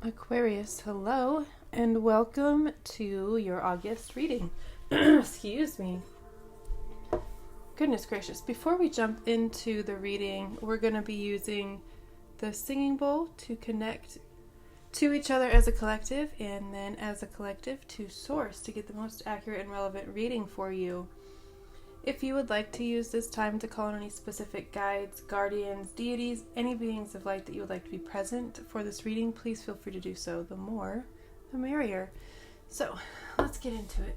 Aquarius, hello, and welcome to your August reading. Excuse me. Goodness gracious. Before we jump into the reading, we're going to be using the singing bowl to connect to each other as a collective, and then as a collective to source to get the most accurate and relevant reading for you. If you would like to use this time to call on any specific guides, guardians, deities, any beings of light that you would like to be present for this reading, please feel free to do so. The more, the merrier. So, let's get into it.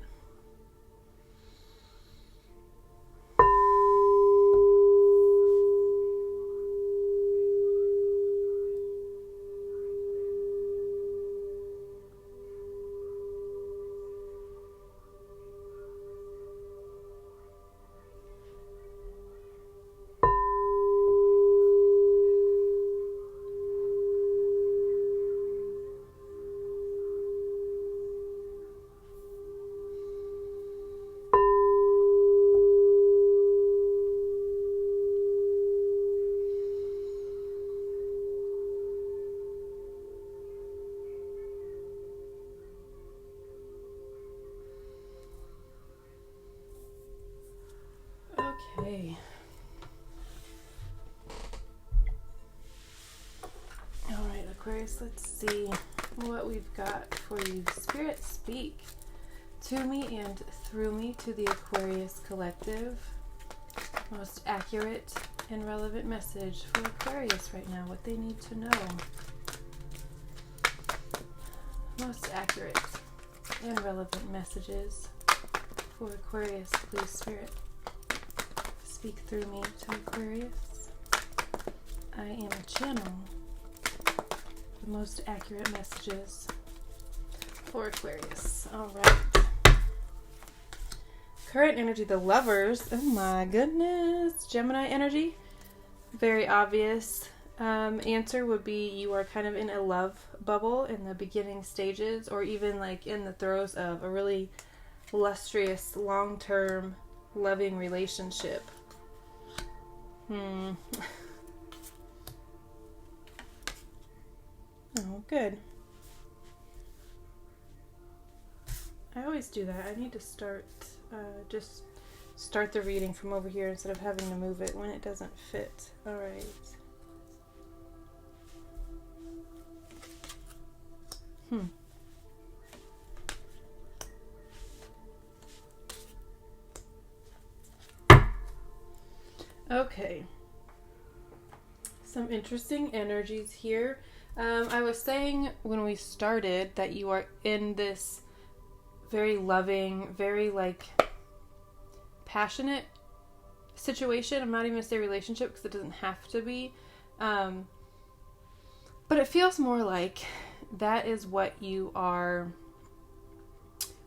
Okay. Alright, Aquarius, let's see what we've got for you. Spirit, speak to me and through me to the Aquarius collective. Most accurate and relevant message for Aquarius right now, what they need to know. Most accurate and relevant messages for Aquarius, please, Spirit. Speak through me to Aquarius. I am a channel. The most accurate messages for Aquarius. Alright. Current energy, the Lovers. Oh my goodness. Gemini energy. Very obvious. Answer would be you are kind of in a love bubble in the beginning stages, or even like in the throes of a really lustrous, long-term, loving relationship. Oh, good. I always do that. I need to just start the reading from over here instead of having to move it when it doesn't fit. All right. Okay. Some interesting energies here. I was saying when we started that you are in this very loving, very passionate situation. I'm not even going to say relationship because it doesn't have to be. But it feels more like that is what you are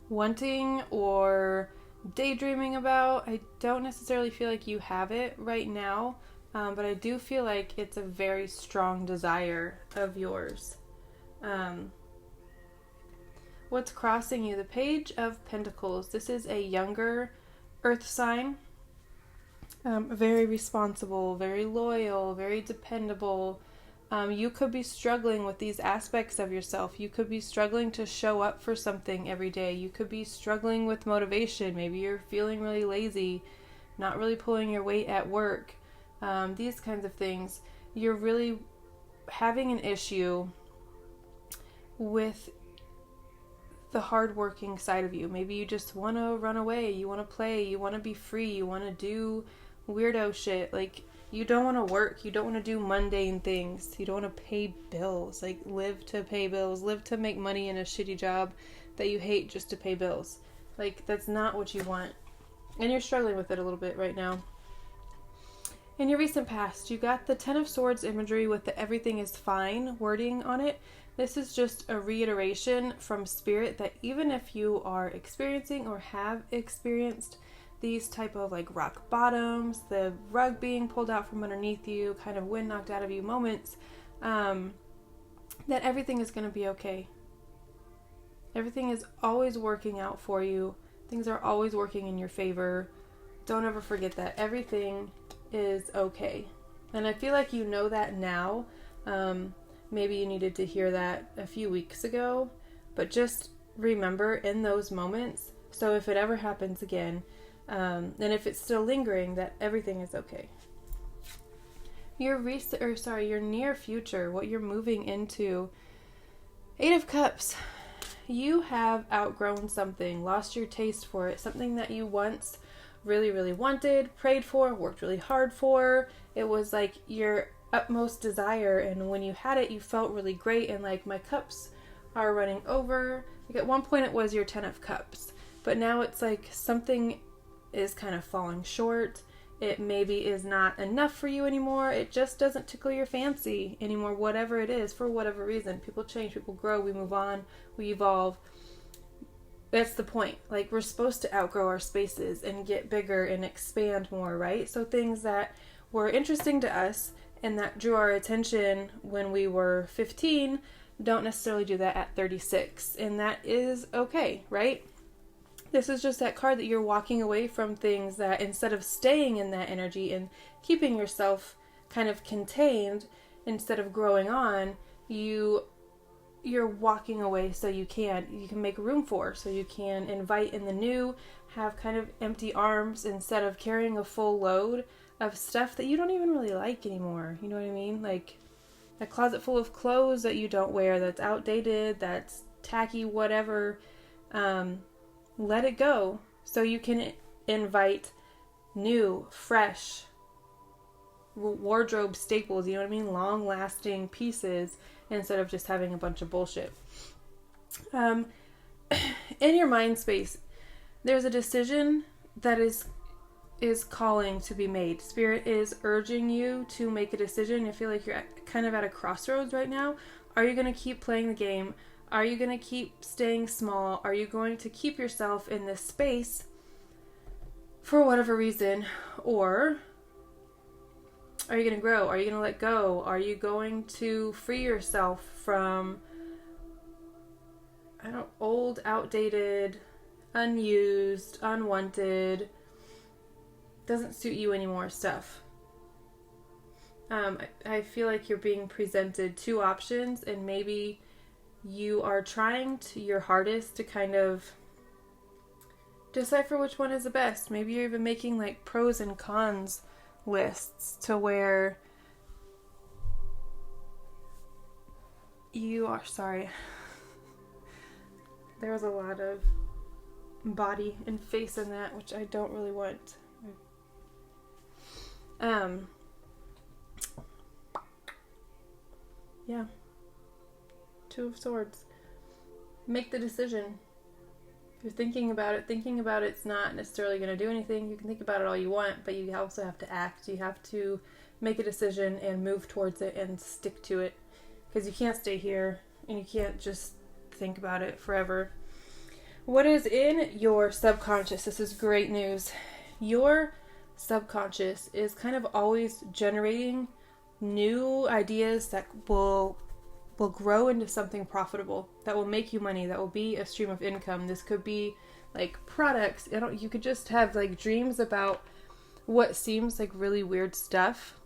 wanting or daydreaming about. I don't necessarily feel like you have it right now. But I do feel like it's a very strong desire of yours. What's crossing you? The Page of Pentacles. This is a younger earth sign. Very responsible, very loyal, very dependable. You could be struggling with these aspects of yourself. You could be struggling to show up for something every day. You could be struggling with motivation. Maybe you're feeling really lazy, not really pulling your weight at work. These kinds of things. You're really having an issue with the hardworking side of you. Maybe you just want to run away, you want to play, you want to be free, you want to do weirdo shit. Like, you don't want to work, you don't want to do mundane things, you don't want to pay bills, like live to pay bills, live to make money in a shitty job that you hate just to pay bills. Like, that's not what you want. And you're struggling with it a little bit right now. In your recent past, you got the Ten of Swords imagery with the everything is fine wording on it. This is just a reiteration from Spirit that even if you are experiencing or have experienced these type of rock bottoms, the rug being pulled out from underneath you, kind of wind knocked out of you moments, that everything is going to be okay. Everything is always working out for you. Things are always working in your favor. Don't ever forget that. Everything is okay. And I feel like you know that now. maybe you needed to hear that a few weeks ago, but just remember in those moments, so if it ever happens again, and if it's still lingering, that everything is okay. Your near future, what you're moving into, 8 of Cups. You have outgrown something, lost your taste for it, something that you once really, really wanted, prayed for, worked really hard for. It was like your utmost desire, and when you had it, you felt really great, and like, my cups are running over. Like, at one point it was your 10 of Cups, but now it's like something is kind of falling short. It maybe is not enough for you anymore. It just doesn't tickle your fancy anymore, whatever it is, for whatever reason. People change, people grow, we move on, we evolve. That's the point. Like, we're supposed to outgrow our spaces and get bigger and expand more, right? So things that were interesting to us and that drew our attention when we were 15 don't necessarily do that at 36. And that is okay, right? This is just that card that you're walking away from things that, instead of staying in that energy and keeping yourself kind of contained, instead of growing on, you're walking away so you can make room for, so you can invite in the new, have kind of empty arms instead of carrying a full load of stuff that you don't even really like anymore. You know what I mean? Like a closet full of clothes that you don't wear, that's outdated, that's tacky, whatever. Let it go so you can invite new, fresh wardrobe staples, you know what I mean? Long-lasting pieces instead of just having a bunch of bullshit. In your mind space, there's a decision that is calling to be made. Spirit is urging you to make a decision. I feel like you're kind of at a crossroads right now. Are you going to keep playing the game? Are you going to keep staying small? Are you going to keep yourself in this space for whatever reason? Or are you going to grow? Are you going to let go? Are you going to free yourself from, old, outdated, unused, unwanted, doesn't suit you anymore stuff? I feel like you're being presented 2 options, and maybe you are trying your hardest to kind of decipher which one is the best. Maybe you're even making like pros and cons lists to where you are, there was a lot of body and face in that, which I don't really want. Yeah. 2 of Swords. Make the decision. If you're thinking about it's not necessarily going to do anything. You can think about it all you want, but you also have to act. You have to make a decision and move towards it and stick to it. Because you can't stay here and you can't just think about it forever. What is in your subconscious? This is great news. Your subconscious is kind of always generating new ideas that will grow into something profitable, that will make you money, that will be a stream of income. This could be like products. You could just have like dreams about what seems like really weird stuff,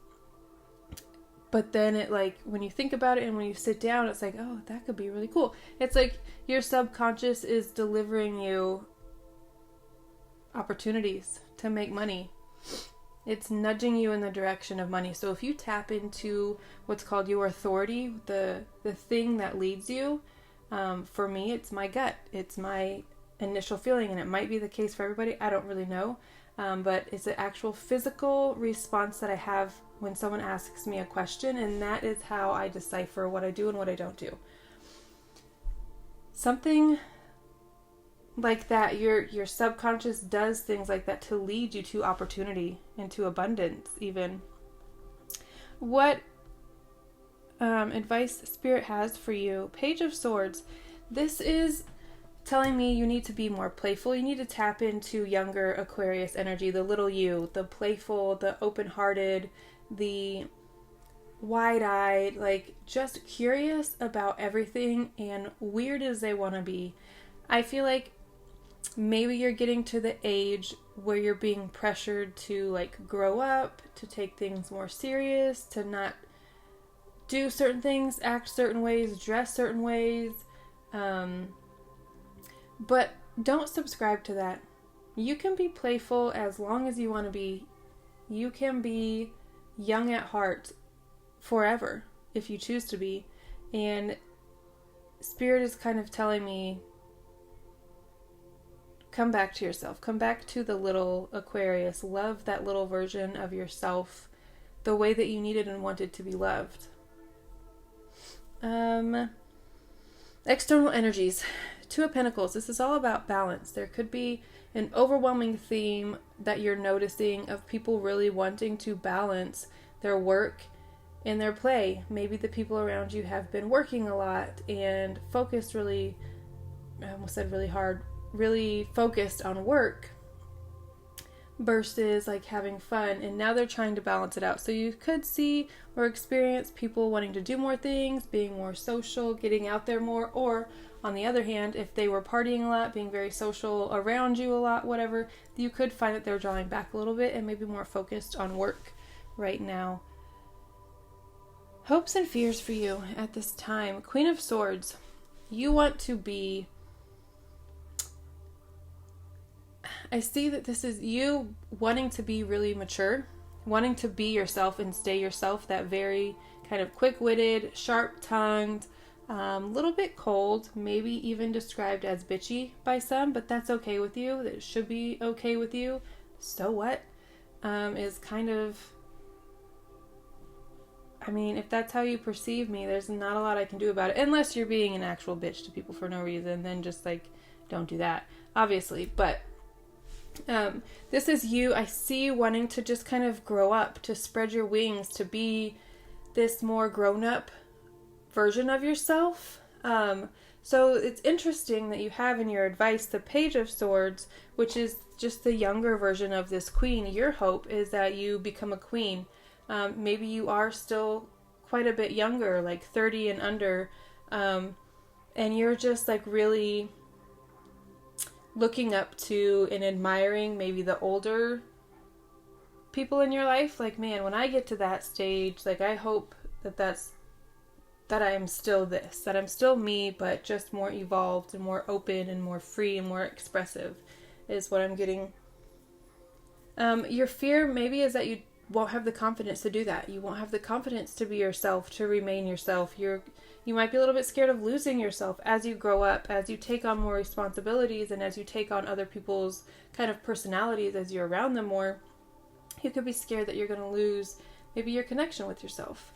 but then it, like, when you think about it and when you sit down, it's like, oh, that could be really cool. It's like your subconscious is delivering you opportunities to make money. It's nudging you in the direction of money. So if you tap into what's called your authority, the thing that leads you, for me, it's my gut. It's my initial feeling, and it might be the case for everybody. I don't really know. But it's an actual physical response that I have when someone asks me a question, and that is how I decipher what I do and what I don't do. Something like that, your subconscious does things like that to lead you to opportunity and to abundance even. What advice Spirit has for you? Page of Swords. This is telling me you need to be more playful. You need to tap into younger Aquarius energy, the little you, the playful, the open-hearted, the wide-eyed, like just curious about everything and weird as they want to be. I feel like maybe you're getting to the age where you're being pressured to like grow up, to take things more serious, to not do certain things, act certain ways, dress certain ways. But don't subscribe to that. You can be playful as long as you want to be. You can be young at heart forever if you choose to be. And Spirit is kind of telling me, come back to yourself. Come back to the little Aquarius. Love that little version of yourself the way that you needed and wanted to be loved. External energies. Two of Pentacles. This is all about balance. There could be an overwhelming theme that you're noticing of people really wanting to balance their work and their play. Maybe the people around you have been working a lot and focused really, I almost said really hard, really focused on work versus like having fun, and now they're trying to balance it out. So you could see or experience people wanting to do more things, being more social, getting out there more, or on the other hand, if they were partying a lot, being very social around you a lot, whatever, you could find that they're drawing back a little bit and maybe more focused on work right now. Hopes and fears for you at this time. Queen of Swords. You want to be... I see that this is you wanting to be really mature, wanting to be yourself and stay yourself, that very kind of quick-witted, sharp-tongued, little bit cold, maybe even described as bitchy by some, but that's okay with you. That should be okay with you. So what? Is kind of... I mean, if that's how you perceive me, there's not a lot I can do about it. Unless you're being an actual bitch to people for no reason, then just like, don't do that, obviously. But this is you. I see you wanting to just kind of grow up, to spread your wings, to be this more grown-up version of yourself. So it's interesting that you have in your advice the Page of Swords, which is just the younger version of this queen. Your hope is that you become a queen. Maybe you are still quite a bit younger, like 30 and under, and you're just like really looking up to and admiring maybe the older people in your life. Like, man, when I get to that stage, like, I hope that I am still this, that I'm still me, but just more evolved and more open and more free and more expressive is what I'm getting. Your fear maybe is that you won't have the confidence to do that. You won't have the confidence to be yourself, to remain yourself. You might be a little bit scared of losing yourself as you grow up, as you take on more responsibilities, and as you take on other people's kind of personalities, as you're around them more. You could be scared that you're going to lose maybe your connection with yourself.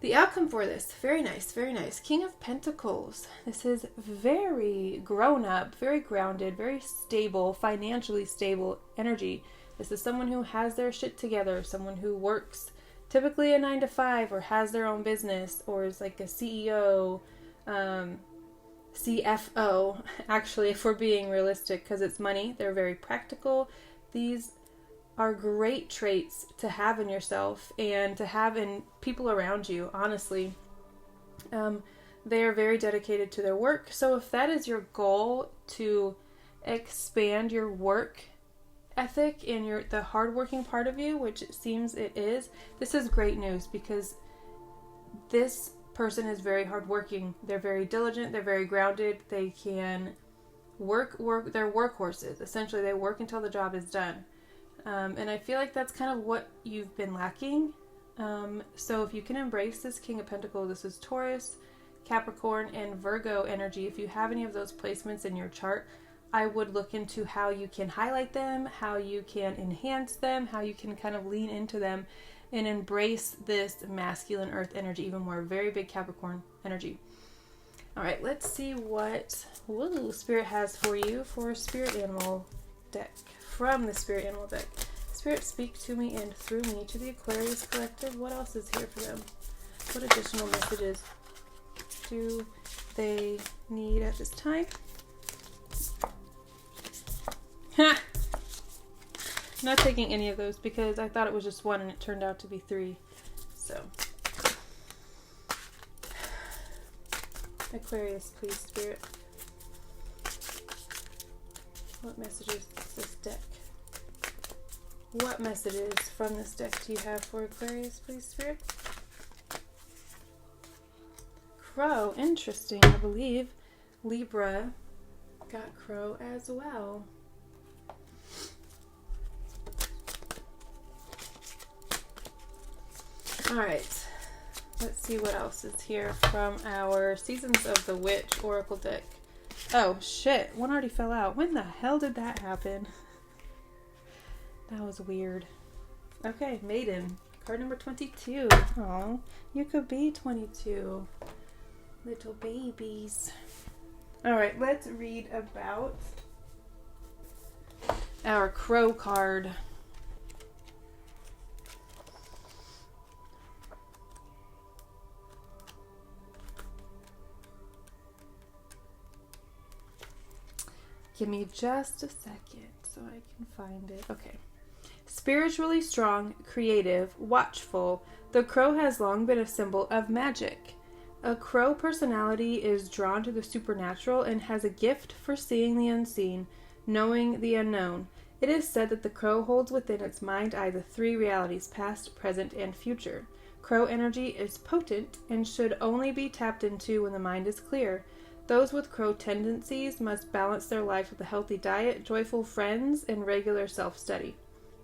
The outcome for this, very nice, very nice. King of Pentacles. This is very grown up, very grounded, very stable, financially stable energy. This is someone who has their shit together, someone who works typically a 9-to-5 or has their own business or is like a CEO, CFO, actually, if we're being realistic, because it's money. They're very practical. These are great traits to have in yourself and to have in people around you, honestly. They are very dedicated to their work. So if that is your goal, to expand your work ethic and the hardworking part of you, which it seems it is, this is great news, because this person is very hardworking. They're very diligent. They're very grounded. They can work. They're workhorses. Essentially, they work until the job is done. And I feel like that's kind of what you've been lacking. So if you can embrace this King of Pentacles, this is Taurus, Capricorn, and Virgo energy. If you have any of those placements in your chart, I would look into how you can highlight them, how you can enhance them, how you can kind of lean into them and embrace this masculine earth energy even more. Very big Capricorn energy. All right, let's see what Spirit has for you for Spirit Animal deck. From the Spirit Animal deck. Spirit, speak to me and through me to the Aquarius Collective. What else is here for them? What additional messages do they need at this time? Ha! Not taking any of those because I thought it was just one and it turned out to be 3. So, Aquarius, please, Spirit. What messages does this deck? What messages from this deck do you have for Aquarius, please, Spirit? crow. Interesting. I believe Libra got crow as well. All right. Let's see what else is here from our Seasons of the Witch Oracle deck. Oh, shit. One already fell out. When the hell did that happen? That was weird. Okay, Maiden. Card number 22. Oh, you could be 22. Little babies. All right, let's read about our crow card. Give me just a second so I can find it. Okay. Spiritually strong, creative, watchful, the crow has long been a symbol of magic. A crow personality is drawn to the supernatural and has a gift for seeing the unseen, knowing the unknown. It is said that the crow holds within its mind eye the three realities, past, present, and future. Crow energy is potent and should only be tapped into when the mind is clear. Those with crow tendencies must balance their life with a healthy diet, joyful friends, and regular self-study.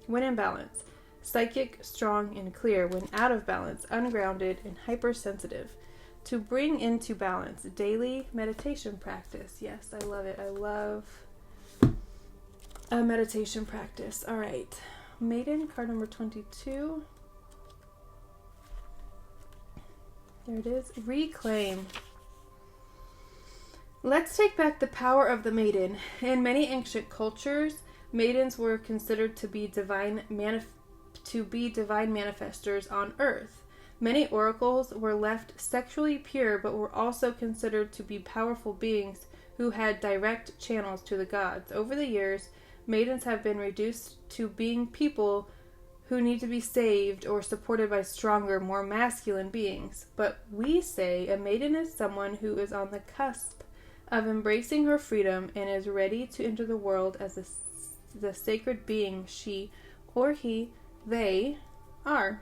When in balance, psychic, strong, and clear. When out of balance, ungrounded, and hypersensitive. To bring into balance, daily meditation practice. Yes, I love it. I love a meditation practice. All right. Maiden, card number 22. There it is. Reclaim. Let's take back the power of the maiden. In many ancient cultures, maidens were considered to be divine manifestors on earth. Many oracles were left sexually pure, but were also considered to be powerful beings who had direct channels to the gods. Over the years, maidens have been reduced to being people who need to be saved or supported by stronger, more masculine beings. But we say a maiden is someone who is on the cusp of embracing her freedom and is ready to enter the world as the sacred being she or they are.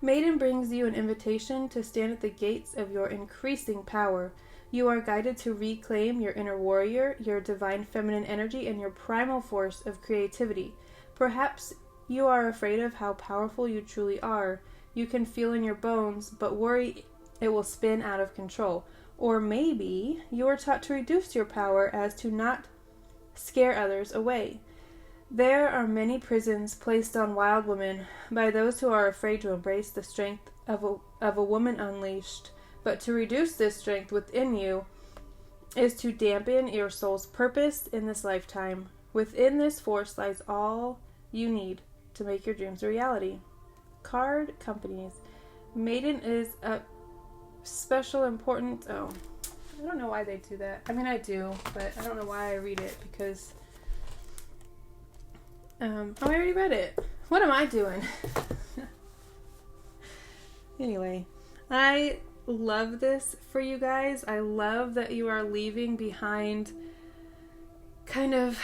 Maiden brings you an invitation to stand at the gates of your increasing power. You are guided to reclaim your inner warrior, your divine feminine energy, and your primal force of creativity. Perhaps you are afraid of how powerful you truly are. You can feel in your bones, but worry it will spin out of control. Or maybe you are taught to reduce your power as to not scare others away. There are many prisons placed on wild women by those who are afraid to embrace the strength of a woman unleashed. But to reduce this strength within you is to dampen your soul's purpose in this lifetime. Within this force lies all you need to make your dreams a reality. Card companies. Maiden is a special important. Oh, I don't know why they do that. I mean, I do, but I don't know why I read it because I already read it. What am I doing? Anyway, I love this for you guys. I love that you are leaving behind kind of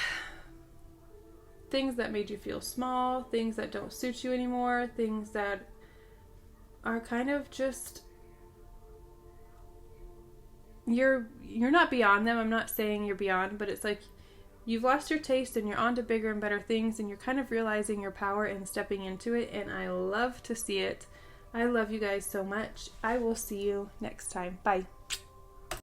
things that made you feel small, things that don't suit you anymore, things that are kind of just you're not beyond them. I'm not saying you're beyond, but it's like you've lost your taste and you're on to bigger and better things and you're kind of realizing your power and stepping into it, and I love to see it. I love you guys so much. I will see you next time. Bye.